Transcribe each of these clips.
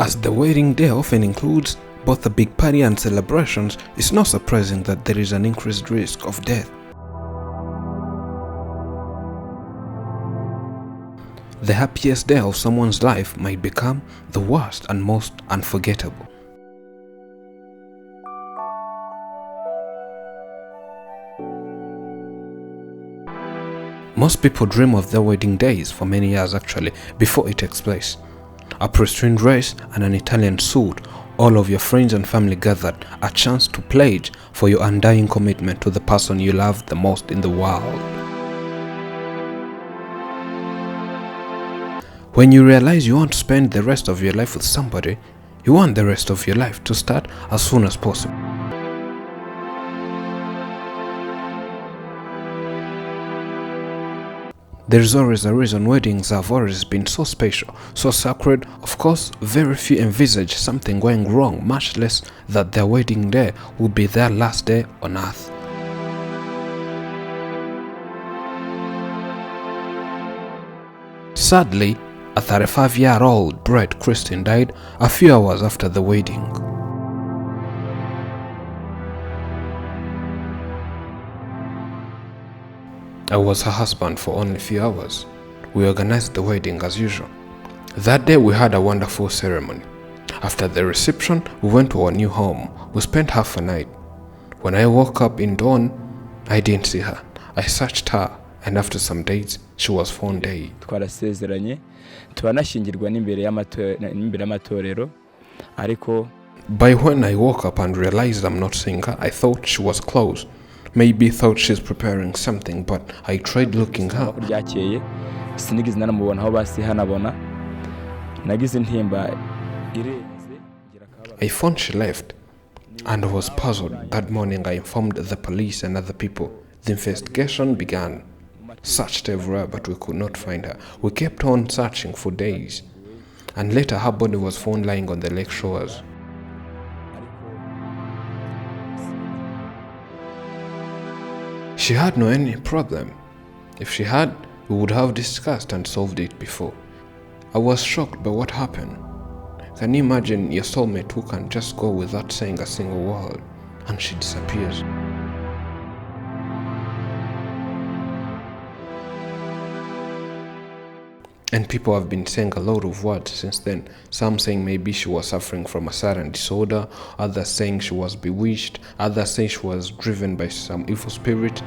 As the wedding day often includes both a big party and celebrations, it's not surprising that there is an increased risk of death. The happiest day of someone's life might become the worst and most unforgettable. Most people dream of their wedding days for many years actually before it takes place. A pristine dress and an Italian suit, all of your friends and family gathered, a chance to pledge for your undying commitment to the person you love the most in the world. When you realize you want to spend the rest of your life with somebody, you want the rest of your life to start as soon as possible. There is always a reason weddings have always been so special, so sacred. Of course, very few envisage something going wrong, much less that their wedding day will be their last day on earth. Sadly, a 35-year-old bride Christine died a few hours after the wedding. I was her husband for only a few hours. We organized the wedding as usual. That day we had a wonderful ceremony. After the reception, we went to our new home. We spent half a night. When I woke up in dawn, I didn't see her. I searched her, and after some days, she was found dead. Twarasezeranye turanashyingirwa n'imbere y'amatorero ariko by when I woke up and realized I'm not seeing her, I thought she was close. Maybe thought she's preparing something, but I tried looking her. Sinigeze naramubona aho basihanabona nagize intimba irenze. I found she left and was puzzled. That morning I informed the police and other people. The investigation began. Searched everywhere, but we could not find her. We kept on searching for days, and later her body was found lying on the lake shores. She had no any problem. If she had, we would have discussed and solved it before. I was shocked by what happened. Can you imagine your soulmate who can just go without saying a single word and she disappears? And people have been saying a lot of words since then. Some saying maybe she was suffering from a certain disorder, others saying she was bewitched, others saying she was driven by some evil spirit.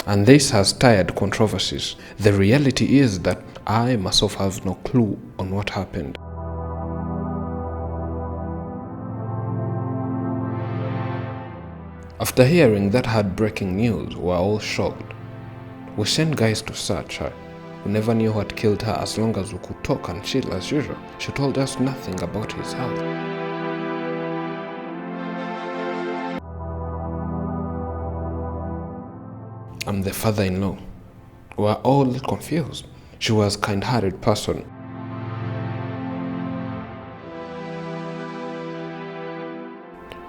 And this has stirred controversies. The reality is that I myself have no clue on what happened. After hearing that heartbreaking news, we were all shocked. We sent guys to search her. We never knew what killed her as long as we could talk and chill as usual. She told us nothing about his health. I'm the father-in-law. We were all confused. She was a kind-hearted person.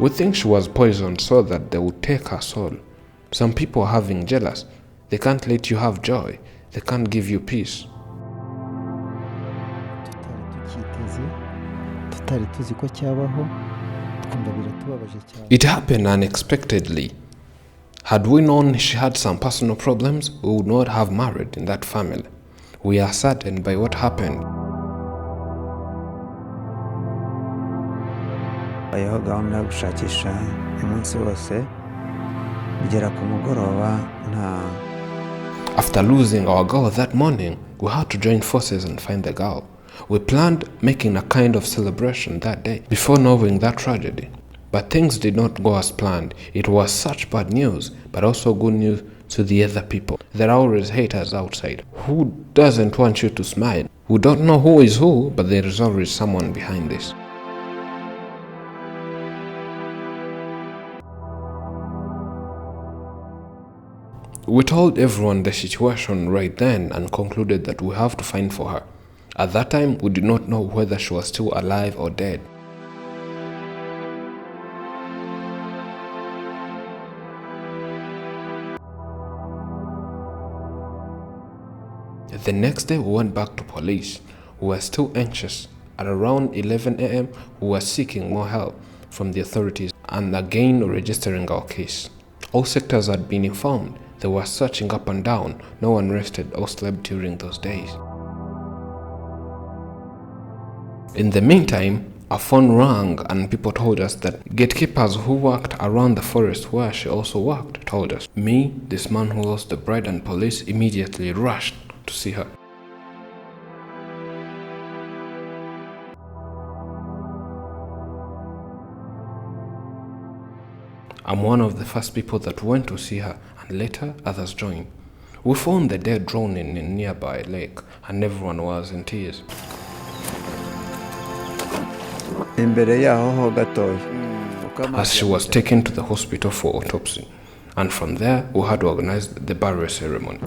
We think she was poisoned so that they would take her soul. Some people are having jealous. They can't let you have joy. They can't give you peace. It happened unexpectedly. Had we known she had some personal problems, we would not have married in that family. We are saddened by what happened. After losing our girl that morning, we had to join forces and find the girl. We planned making a kind of celebration that day before knowing that tragedy. But things did not go as planned. It was such bad news, but also good news to the other people. There are always haters outside. Who doesn't want you to smile? We don't know who is who, but there is always someone behind this. We told everyone the situation right then and concluded that we have to find for her. At that time, we did not know whether she was still alive or dead. The next day, we went back to police. We were still anxious. At around 11 a.m., we were seeking more help from the authorities and again registering our case. All sectors had been informed. They were searching up and down. No one rested or slept during those days. In the meantime, our phone rang and people told us that gatekeepers who worked around the forest where she also worked told us. Me, this man who lost the bride, and police immediately rushed to see her. I'm one of the first people that went to see her, and later others joined. We found the dead drowning in a nearby lake, and everyone was in tears. As she was taken to the hospital for autopsy, and from there we had organized the burial ceremony.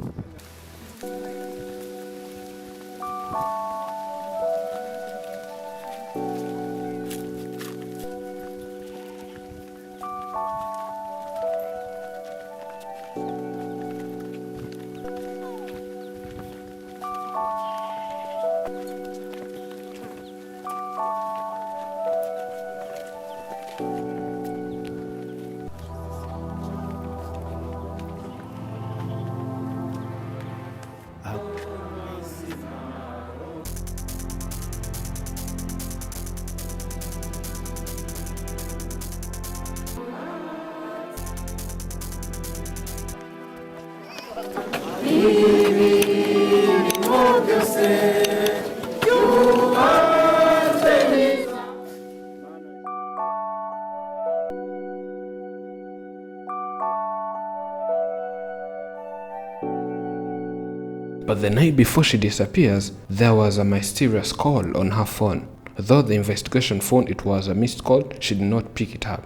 But the night before she disappears, there was a mysterious call on her phone. Though the investigation found it was a missed call, she did not pick it up.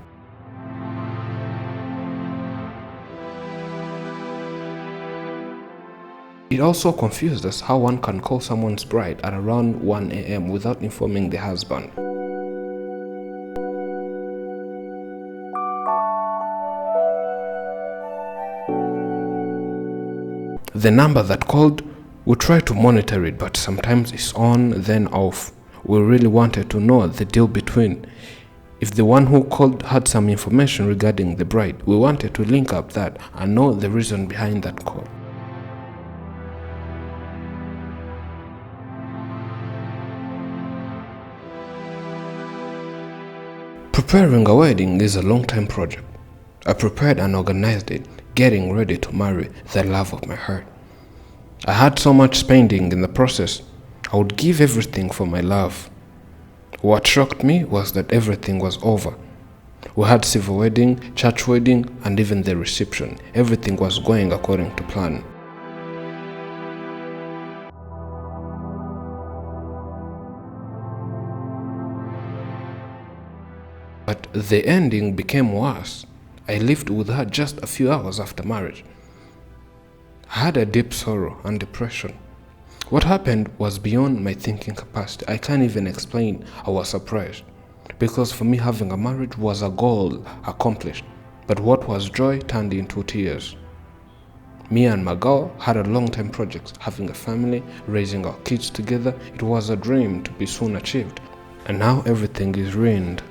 It also confused us how one can call someone's bride at around 1 a.m. without informing the husband. The number that called, we tried to monitor it, but sometimes it's on, then off. We really wanted to know the deal between. If the one who called had some information regarding the bride, we wanted to link up that and know the reason behind that call. Preparing a wedding is a long-time project. I prepared and organized it, getting ready to marry the love of my heart. I had so much spending in the process. I would give everything for my love. What shocked me was that everything was over. We had civil wedding, church wedding, and even the reception. Everything was going according to plan. But the ending became worse. I lived with her just a few hours after marriage. I had a deep sorrow and depression. What happened was beyond my thinking capacity. I can't even explain. I was surprised. Because for me, having a marriage was a goal accomplished. But what was joy turned into tears. Me and my girl had a long-time project, having a family, raising our kids together. It was a dream to be soon achieved. And now everything is ruined.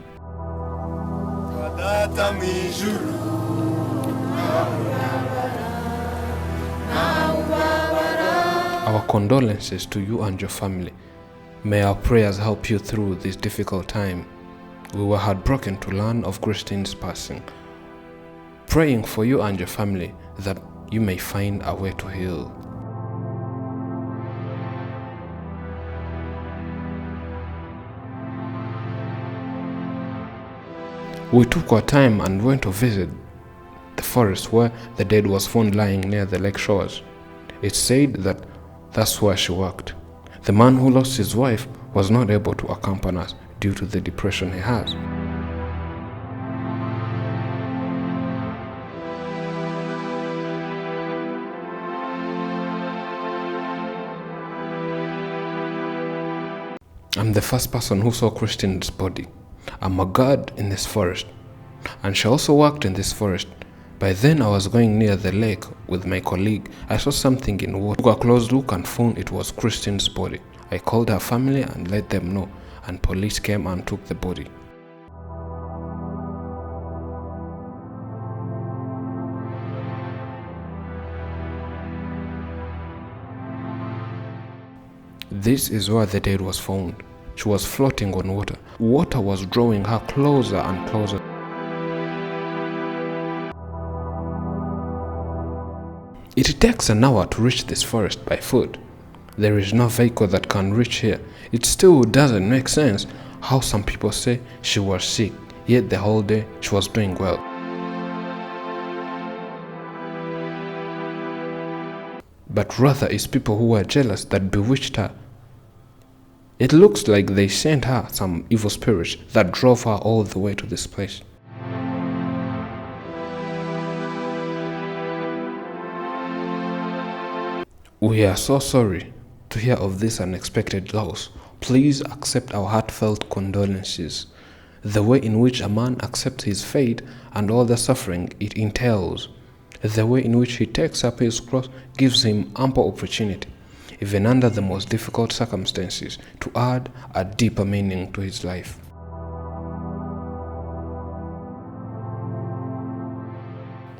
Our condolences to you and your family. May our prayers help you through this difficult time. We were heartbroken to learn of Christine's passing. Praying for you and your family that you may find a way to heal. We took our time and went to visit the forest where the dead was found lying near the lake shores. It's said that that's where she worked. The man who lost his wife was not able to accompany us due to the depression he has. I'm the first person who saw Christine's body. I'm a guard in this forest, and she also worked in this forest. By then I was going near the lake with my colleague. I saw something in water. Took a close look and found it was Christine's body. I called her family and let them know, and police came and took the body. This is where the dead was found. She was floating on water. Water was drawing her closer and closer. It takes an hour to reach this forest by foot. There is no vehicle that can reach here. It still doesn't make sense how some people say she was sick, yet the whole day she was doing well. But rather it's people who were jealous that bewitched her. It looks like they sent her some evil spirits that drove her all the way to this place. We are so sorry to hear of this unexpected loss. Please accept our heartfelt condolences. The way in which a man accepts his fate and all the suffering it entails, the way in which he takes up his cross gives him ample opportunity, even under the most difficult circumstances, to add a deeper meaning to his life.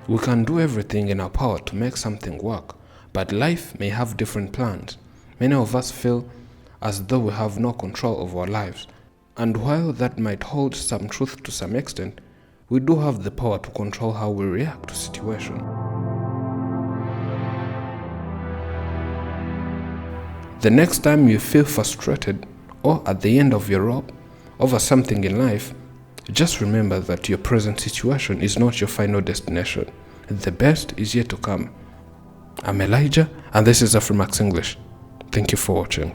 We can do everything in our power to make something work, but life may have different plans. Many of us feel as though we have no control over our lives, and while that might hold some truth to some extent, we do have the power to control how we react to situations. The next time you feel frustrated or at the end of your rope over something in life, just remember that your present situation is not your final destination. The best is yet to come. I'm Elijah, and this is Afrimax English. Thank you for watching.